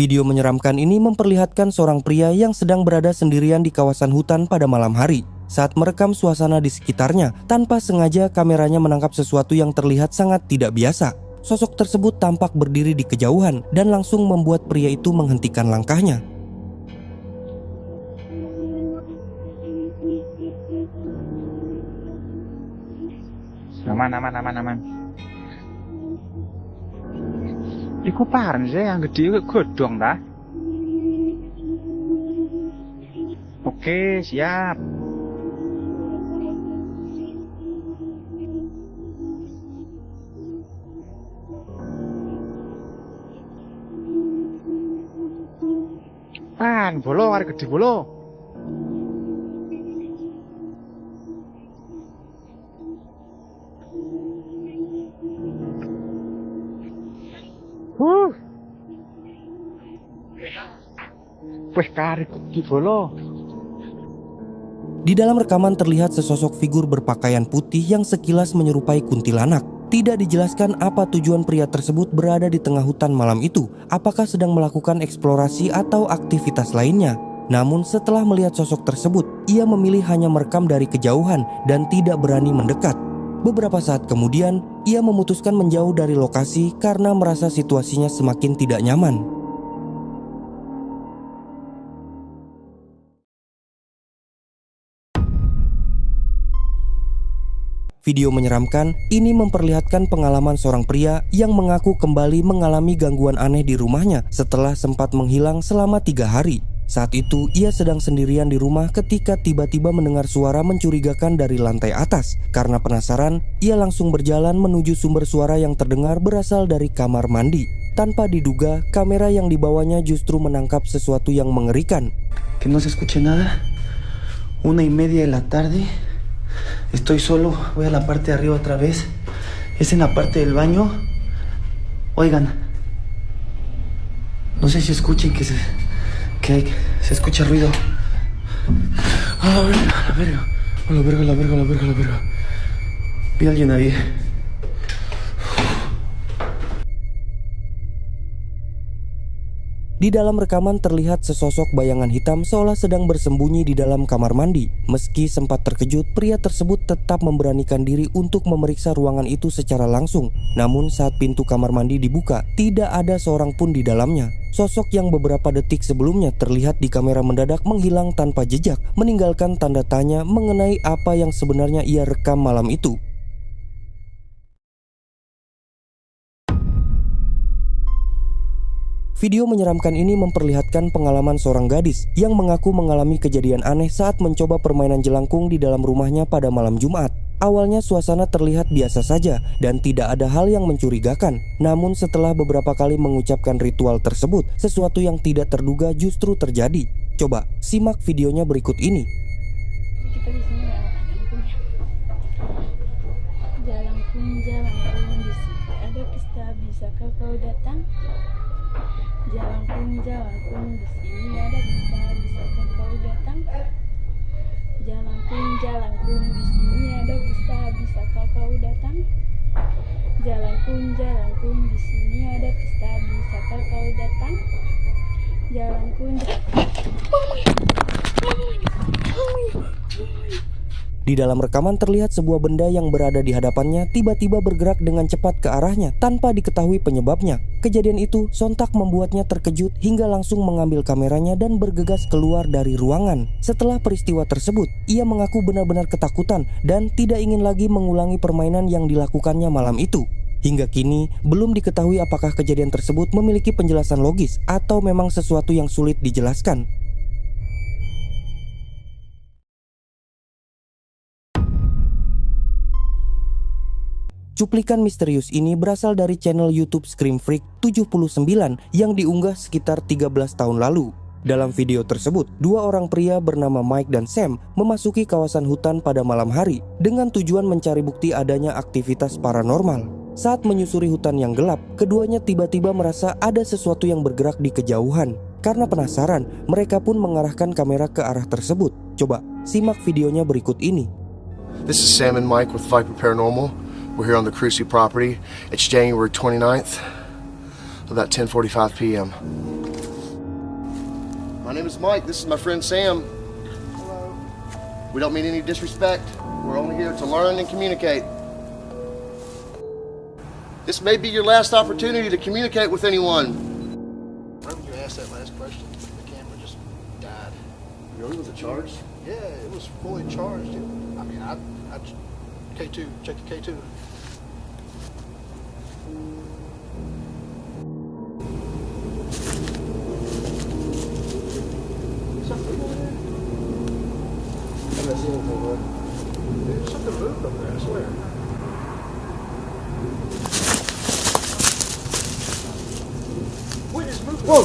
Video menyeramkan ini memperlihatkan seorang pria yang sedang berada sendirian di kawasan hutan pada malam hari. Saat merekam suasana di sekitarnya, tanpa sengaja kameranya menangkap sesuatu yang terlihat sangat tidak biasa. Sosok tersebut tampak berdiri di kejauhan dan langsung membuat pria itu menghentikan langkahnya. Aman. Iku pareng sih yang gede godhong ta? Oke, siap. Bolo, arek gede bolo. Wih, karek gede bolo. Di dalam rekaman terlihat sesosok figur berpakaian putih yang sekilas menyerupai kuntilanak. Tidak dijelaskan apa tujuan pria tersebut berada di tengah hutan malam itu, apakah sedang melakukan eksplorasi atau aktivitas lainnya. Namun setelah melihat sosok tersebut, ia memilih hanya merekam dari kejauhan dan tidak berani mendekat. Beberapa saat kemudian, ia memutuskan menjauh dari lokasi karena merasa situasinya semakin tidak nyaman. Video menyeramkan ini memperlihatkan pengalaman seorang pria yang mengaku kembali mengalami gangguan aneh di rumahnya setelah sempat menghilang selama 3 hari. Saat itu ia sedang sendirian di rumah ketika tiba-tiba mendengar suara mencurigakan dari lantai atas. Karena penasaran, ia langsung berjalan menuju sumber suara yang terdengar berasal dari kamar mandi. Tanpa diduga, kamera yang dibawanya justru menangkap sesuatu yang mengerikan. Que no se escuche nada. 1:30 de la tarde. Estoy solo, voy a la parte de arriba otra vez. Es en la parte del baño. Oigan, no sé si escuchen que se escucha ruido. A la verga. Vi a alguien ahí. Di dalam rekaman terlihat sesosok bayangan hitam seolah sedang bersembunyi di dalam kamar mandi. Meski sempat terkejut, pria tersebut tetap memberanikan diri untuk memeriksa ruangan itu secara langsung. Namun saat pintu kamar mandi dibuka, tidak ada seorang pun di dalamnya. Sosok yang beberapa detik sebelumnya terlihat di kamera mendadak menghilang tanpa jejak, meninggalkan tanda tanya mengenai apa yang sebenarnya ia rekam malam itu. Video menyeramkan ini memperlihatkan pengalaman seorang gadis yang mengaku mengalami kejadian aneh saat mencoba permainan jelangkung di dalam rumahnya pada malam Jumat. Awalnya suasana terlihat biasa saja dan tidak ada hal yang mencurigakan. Namun setelah beberapa kali mengucapkan ritual tersebut, sesuatu yang tidak terduga justru terjadi. Coba simak videonya berikut ini. Kita di sini jalangkung, di sini ada pesta, bisakah kau datang? Jalangkung, di sini ada pesta, bisakah kau datang? Jalangkung, di sini ada pesta, bisakah kau datang? Jalangkung, di sini ada pesta, bisakah kau datang? Jalangkung. Di dalam rekaman terlihat sebuah benda yang berada di hadapannya tiba-tiba bergerak dengan cepat ke arahnya tanpa diketahui penyebabnya. Kejadian itu sontak membuatnya terkejut hingga langsung mengambil kameranya dan bergegas keluar dari ruangan. Setelah peristiwa tersebut, ia mengaku benar-benar ketakutan dan tidak ingin lagi mengulangi permainan yang dilakukannya malam itu. Hingga kini, belum diketahui apakah kejadian tersebut memiliki penjelasan logis atau memang sesuatu yang sulit dijelaskan. Cuplikan misterius ini berasal dari channel YouTube Scream Freak 79 yang diunggah sekitar 13 tahun lalu. Dalam video tersebut, 2 orang pria bernama Mike dan Sam memasuki kawasan hutan pada malam hari dengan tujuan mencari bukti adanya aktivitas paranormal. Saat menyusuri hutan yang gelap, keduanya tiba-tiba merasa ada sesuatu yang bergerak di kejauhan. Karena penasaran, mereka pun mengarahkan kamera ke arah tersebut. Coba simak videonya berikut ini. This is Sam and Mike with Viper Paranormal. We're here on the Cruci property. It's January 29th, about 10:45 p.m. My name is Mike. This is my friend Sam. Hello. We don't mean any disrespect. We're only here to learn and communicate. This may be your last opportunity to communicate with anyone. Right when you asked that last question, the camera just died. Really? Was it charged? Yeah, it was fully charged. I mean, I K2, check the K2. Dude, something moved over there, I swear. What is moving? Whoa!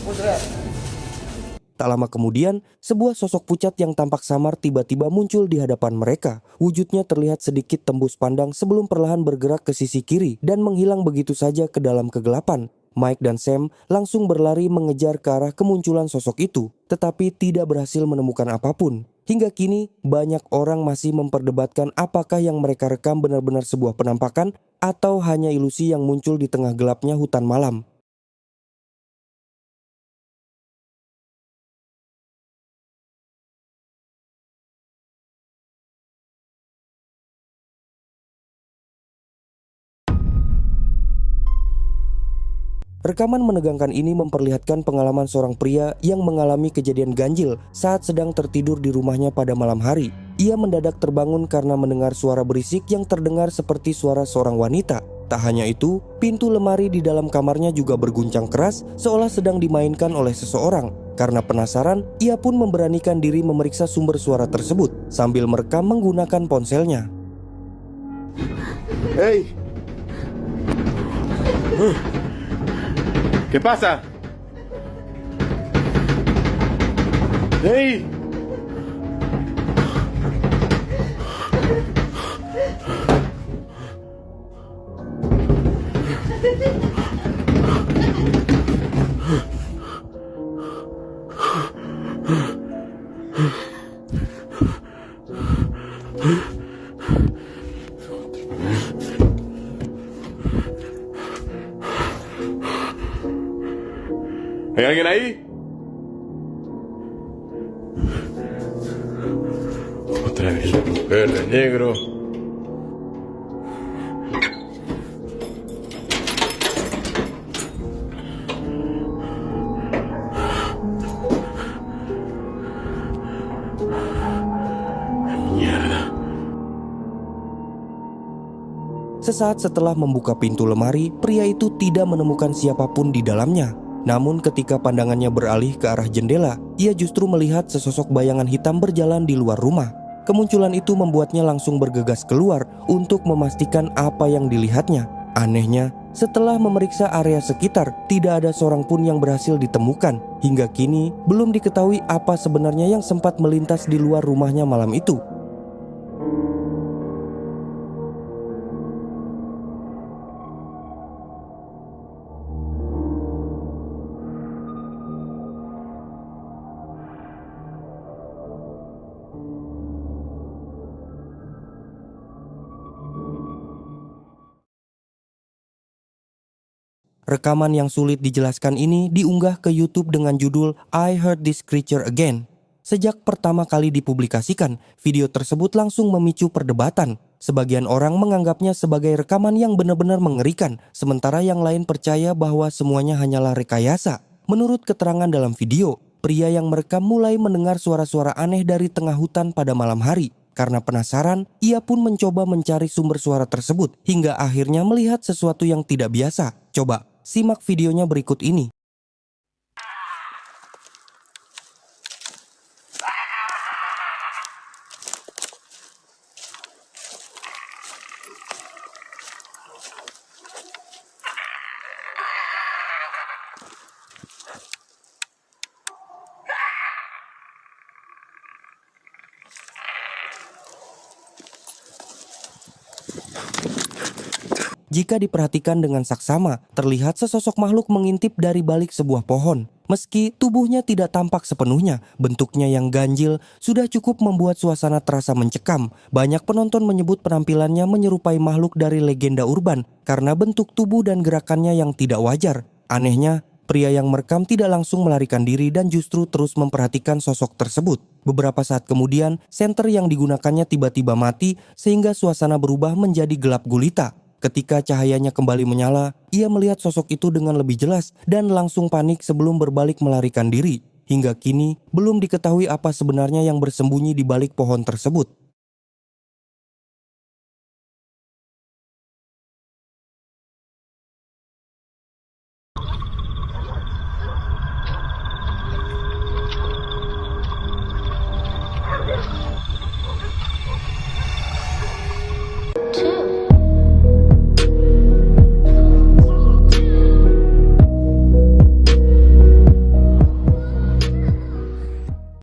What's that? Tak lama kemudian, sebuah sosok pucat yang tampak samar tiba-tiba muncul di hadapan mereka. Wujudnya terlihat sedikit tembus pandang sebelum perlahan bergerak ke sisi kiri dan menghilang begitu saja ke dalam kegelapan. Mike dan Sam langsung berlari mengejar ke arah kemunculan sosok itu, tetapi tidak berhasil menemukan apapun. Hingga kini, banyak orang masih memperdebatkan apakah yang mereka rekam benar-benar sebuah penampakan atau hanya ilusi yang muncul di tengah gelapnya hutan malam. Rekaman menegangkan ini memperlihatkan pengalaman seorang pria yang mengalami kejadian ganjil saat sedang tertidur di rumahnya pada malam hari. Ia mendadak terbangun karena mendengar suara berisik yang terdengar seperti suara seorang wanita. Tak hanya itu, pintu lemari di dalam kamarnya juga berguncang keras seolah sedang dimainkan oleh seseorang. Karena penasaran, ia pun memberanikan diri memeriksa sumber suara tersebut sambil merekam menggunakan ponselnya. Hey. ¿Qué pasa? ¡Hey! ¿Hay alguien ahí? Otra vez la mujer de negro. Mierda. Sesaat setelah membuka pintu lemari, pria itu tidak menemukan siapapun di dalamnya. Namun ketika pandangannya beralih ke arah jendela, ia justru melihat sesosok bayangan hitam berjalan di luar rumah. Kemunculan itu membuatnya langsung bergegas keluar untuk memastikan apa yang dilihatnya. Anehnya, setelah memeriksa area sekitar, tidak ada seorang pun yang berhasil ditemukan. Hingga kini, belum diketahui apa sebenarnya yang sempat melintas di luar rumahnya malam itu. Rekaman yang sulit dijelaskan ini diunggah ke YouTube dengan judul I Heard This Creature Again. Sejak pertama kali dipublikasikan, video tersebut langsung memicu perdebatan. Sebagian orang menganggapnya sebagai rekaman yang benar-benar mengerikan, sementara yang lain percaya bahwa semuanya hanyalah rekayasa. Menurut keterangan dalam video, pria yang merekam mulai mendengar suara-suara aneh dari tengah hutan pada malam hari. Karena penasaran, ia pun mencoba mencari sumber suara tersebut hingga akhirnya melihat sesuatu yang tidak biasa. Coba simak videonya berikut ini. Jika diperhatikan dengan saksama, terlihat sesosok makhluk mengintip dari balik sebuah pohon. Meski tubuhnya tidak tampak sepenuhnya, bentuknya yang ganjil sudah cukup membuat suasana terasa mencekam. Banyak penonton menyebut penampilannya menyerupai makhluk dari legenda urban karena bentuk tubuh dan gerakannya yang tidak wajar. Anehnya, pria yang merekam tidak langsung melarikan diri dan justru terus memperhatikan sosok tersebut. Beberapa saat kemudian, senter yang digunakannya tiba-tiba mati sehingga suasana berubah menjadi gelap gulita. Ketika cahayanya kembali menyala, ia melihat sosok itu dengan lebih jelas dan langsung panik sebelum berbalik melarikan diri. Hingga kini, belum diketahui apa sebenarnya yang bersembunyi di balik pohon tersebut.